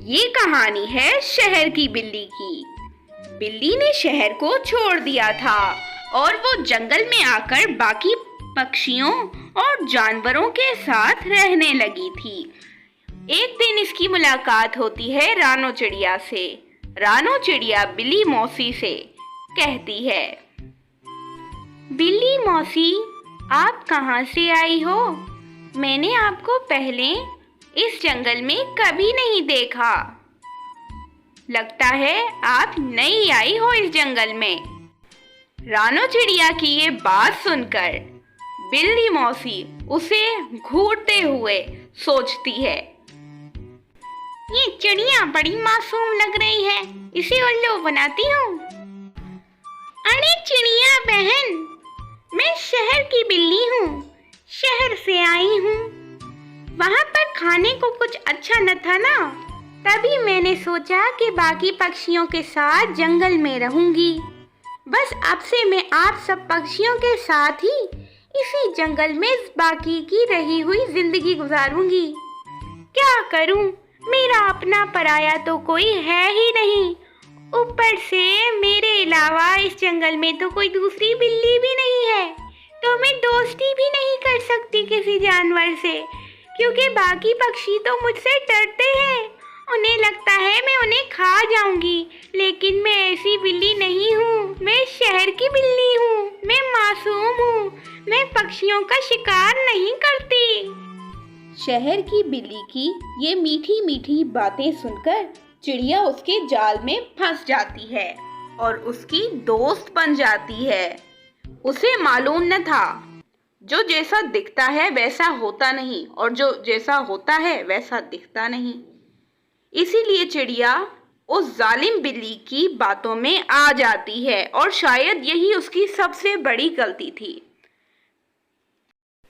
ये कहानी है शहर की बिल्ली की। बिल्ली ने शहर को छोड़ दिया था और वो जंगल में आकर बाकी पक्षियों और जानवरों के साथ रहने लगी थी। एक दिन इसकी मुलाकात होती है रानो चिड़िया से। रानो चिड़िया बिल्ली मौसी से कहती है, बिल्ली मौसी, आप कहाँ से आई हो? मैंने आपको पहले इस जंगल में कभी नहीं देखा। लगता है आप नई आई हो इस जंगल में। रानो चिड़िया की ये बात सुनकर बिल्ली मौसी उसे घूरते हुए सोचती है, ये चिड़िया बड़ी मासूम लग रही है, इसे उल्लू बनाती हूँ। अरे चिड़िया बहन, मैं शहर की बिल्ली हूँ, शहर से आई हूँ। वहाँ पर खाने को कुछ अच्छा न था ना, तभी मैंने सोचा कि बाकी पक्षियों के साथ जंगल में रहूंगी। बस अब से मैं आप सब पक्षियों के साथ ही इसी जंगल में बाकी की रही हुई जिंदगी गुजारूंगी। क्या करूं, मेरा अपना पराया तो कोई है ही नहीं। ऊपर से मेरे अलावा इस जंगल में तो कोई दूसरी बिल्ली भी नहीं है, तो मैं दोस्ती भी नहीं कर सकती किसी जानवर से, क्योंकि बाकी पक्षी तो मुझसे डरते हैं। उन्हें लगता है मैं उन्हें खा जाऊंगी, लेकिन मैं ऐसी बिल्ली नहीं हूँ। मैं शहर की बिल्ली हूँ, मैं मासूम हूँ, मैं पक्षियों का शिकार नहीं करती। शहर की बिल्ली की ये मीठी मीठी बातें सुनकर चिड़िया उसके जाल में फंस जाती है और उसकी दोस्त बन जाती है। उसे मालूम न था, जो जैसा दिखता है वैसा होता नहीं और जो जैसा होता है वैसा दिखता नहीं। इसीलिए चिड़िया उस जालिम बिल्ली की बातों में आ जाती है और शायद यही उसकी सबसे बड़ी गलती थी।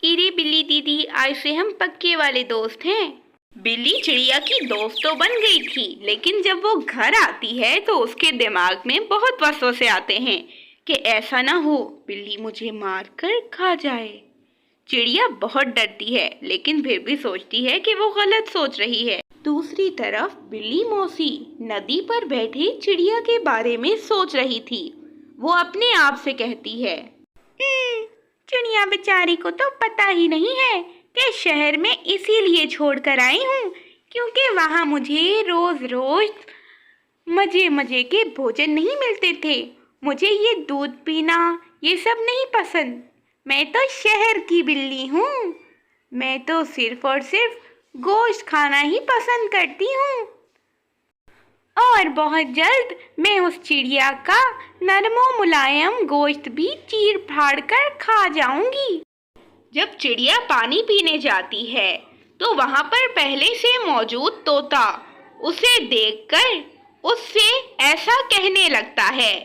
इरे बिल्ली दीदी, आज से हम पक्के वाले दोस्त हैं। बिल्ली चिड़िया की दोस्त तो बन गई थी, लेकिन जब वो घर आती है तो उसके दिमाग में बहुत वसवसे आते हैं कि ऐसा ना हो बिल्ली मुझे मार कर खा जाए। चिड़िया बहुत डरती है, लेकिन फिर भी सोचती है कि वो गलत सोच रही है। दूसरी तरफ बिल्ली मौसी नदी पर बैठी चिड़िया के बारे में सोच रही थी। वो अपने आप से कहती है, चिड़िया बेचारी को तो पता ही नहीं है कि शहर में इसीलिए छोड़कर आई हूँ क्योंकि वहाँ मुझे रोज रोज मजे मजे के भोजन नहीं मिलते थे। मुझे ये दूध पीना ये सब नहीं पसंद। मैं तो शहर की बिल्ली हूँ। मैं तो सिर्फ और सिर्फ गोश्त खाना ही पसंद करती हूँ और बहुत जल्द मैं उस चिड़िया का नरमो मुलायम गोश्त भी चीर फाड़ कर खा जाऊंगी। जब चिड़िया पानी पीने जाती है तो वहाँ पर पहले से मौजूद तोता उसे देखकर उससे ऐसा कहने लगता है,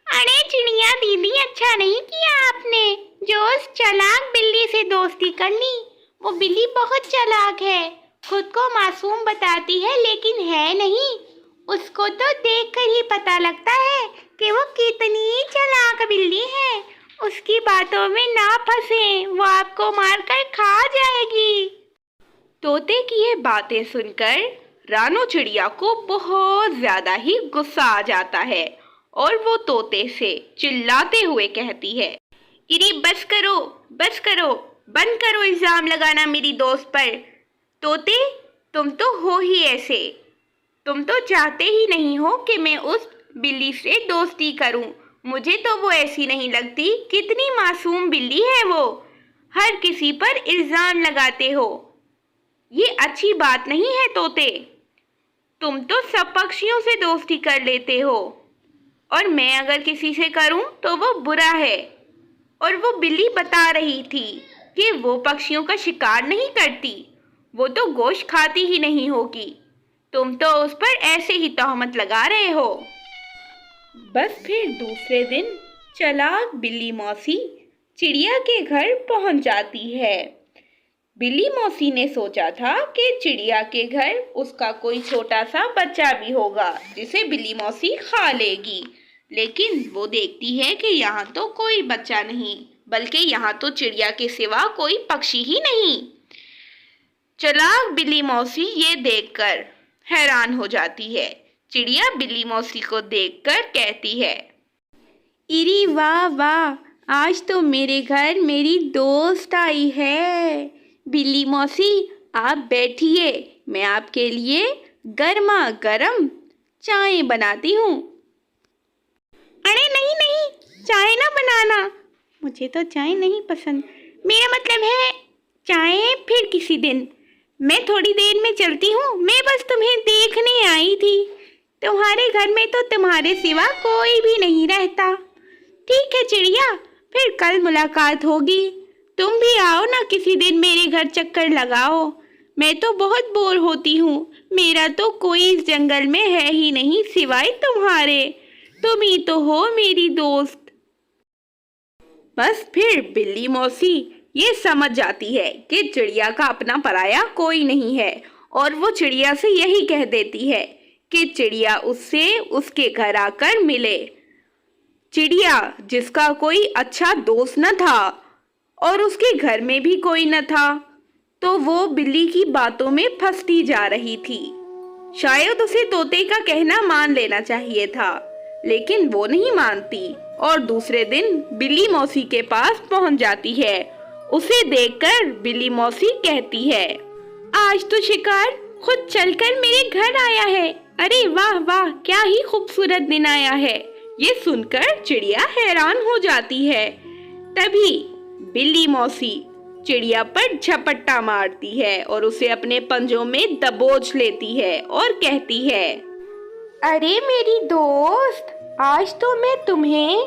अरे चिड़िया दीदी, अच्छा नहीं किया आपने जो उस चालाक बिल्ली से दोस्ती कर ली। वो बिल्ली बहुत चालाक है, खुद को मासूम बताती है लेकिन है नहीं। उसको तो देखकर ही पता लगता है कि वो कितनी चालाक बिल्ली है। उसकी बातों में ना फंसे, वो आपको मारकर खा जाएगी। तोते की ये बातें सुनकर रानो चिड़िया को बहुत ज्यादा ही गुस्सा आ जाता है और वो तोते से चिल्लाते हुए कहती है, इरे बस करो, बस करो, बंद करो इल्जाम लगाना मेरी दोस्त पर। तोते, तुम तो हो ही ऐसे। तुम तो चाहते ही नहीं हो कि मैं उस बिल्ली से दोस्ती करूं। मुझे तो वो ऐसी नहीं लगती। कितनी मासूम बिल्ली है वो, हर किसी पर इल्जाम लगाते हो। ये अच्छी बात नहीं है तोते। तुम तो सब पक्षियों से दोस्ती कर लेते हो और मैं अगर किसी से करूं तो वो बुरा है। और वो बिल्ली बता रही थी कि वो पक्षियों का शिकार नहीं करती, वो तो गोश्त खाती ही नहीं होगी। तुम तो उस पर ऐसे ही तोहमत लगा रहे हो। बस फिर दूसरे दिन चालाक बिल्ली मौसी चिड़िया के घर पहुंच जाती है। बिल्ली मौसी ने सोचा था कि चिड़िया के घर उसका कोई छोटा सा बच्चा भी होगा जिसे बिल्ली मौसी खा लेगी, लेकिन वो देखती है कि यहाँ तो कोई बच्चा नहीं, बल्कि यहाँ तो चिड़िया के सिवा कोई पक्षी ही नहीं। चालाक बिल्ली मौसी ये देखकर हैरान हो जाती है। चिड़िया बिल्ली मौसी को देखकर कहती है, इरी वाह वाह, आज तो मेरे घर मेरी दोस्त आई है। बिल्ली मौसी आप बैठिए, मैं आपके लिए गर्मा गर्म चाय बनाती हूँ। अरे नहीं नहीं, चाय ना बनाना, मुझे तो चाय नहीं पसंद। मेरा मतलब है चाय फिर किसी दिन, मैं थोड़ी देर में चलती हूँ। मैं बस तुम्हें देखने आई थी। तुम्हारे घर में तो तुम्हारे सिवा कोई भी नहीं रहता। ठीक है चिड़िया, फिर कल मुलाकात होगी। तुम भी आओ ना किसी दिन, मेरे घर चक्कर लगाओ। मैं तो बहुत बोर होती हूँ, मेरा तो कोई इस जंगल में है ही नहीं सिवाय तुम्हारे। तुम ही तो हो मेरी दोस्त। बस फिर बिल्ली मौसी ये समझ जाती है कि चिड़िया का अपना पराया कोई नहीं है, और वो चिड़िया से यही कह देती है कि चिड़िया उससे उसके घर आकर मिले। चिड़िया जिसका कोई अच्छा दोस्त न था और उसके घर में भी कोई न था, तो वो बिल्ली की बातों में फंसती जा रही थी। शायद उसे तोते का कहना मान लेना चाहिए था, लेकिन वो नहीं मानती और दूसरे दिन बिल्ली मौसी के पास पहुंच जाती है। उसे देखकर बिल्ली मौसी कहती है, आज तो शिकार खुद चलकर मेरे घर आया है। अरे वाह वाह, क्या ही खूबसूरत दिन आया है। ये सुनकर चिड़िया हैरान हो जाती है। तभी बिल्ली मौसी चिड़िया पर झपट्टा मारती है और उसे अपने पंजों में दबोच लेती है और कहती है, अरे मेरी दोस्त, आज तो मैं तुम्हें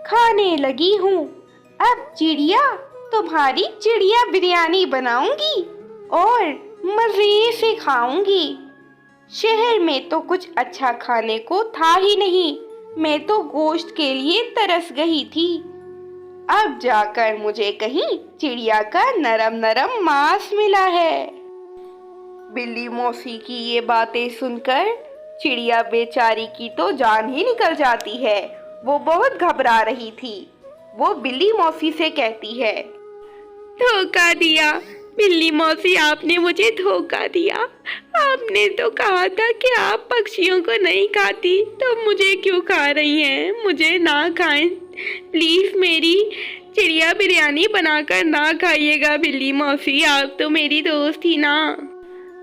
खाने लगी हूँ। अब चिड़िया तुम्हारी चिड़िया बिरयानी बनाऊंगी और मजे से खाऊंगी। शहर में तो कुछ अच्छा खाने को था ही नहीं, मैं तो गोश्त के लिए तरस गई थी। अब जाकर मुझे कहीं चिड़िया का नरम नरम मांस मिला है। बिल्ली मौसी की ये बातें सुनकर चिड़िया बेचारी की तो जान ही निकल जाती है। वो बहुत घबरा रही थी। वो बिल्ली मौसी से कहती है, धोखा दिया बिल्ली मौसी, आपने मुझे धोखा दिया। आपने तो कहा था कि आप पक्षियों को नहीं खाती, तो मुझे क्यों खा रही हैं? मुझे ना खाएं प्लीज, मेरी चिड़िया बिरयानी बनाकर ना खाइएगा बिल्ली मौसी, आप तो मेरी दोस्त ही ना।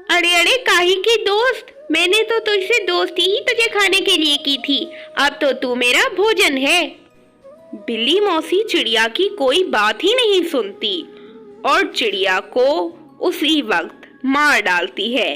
अरे अरे, काहे की दोस्त? मैंने तो तुझसे दोस्ती ही तुझे खाने के लिए की थी, अब तो तू मेरा भोजन है। बिल्ली मौसी चिड़िया की कोई बात ही नहीं सुनती और चिड़िया को उसी वक्त मार डालती है।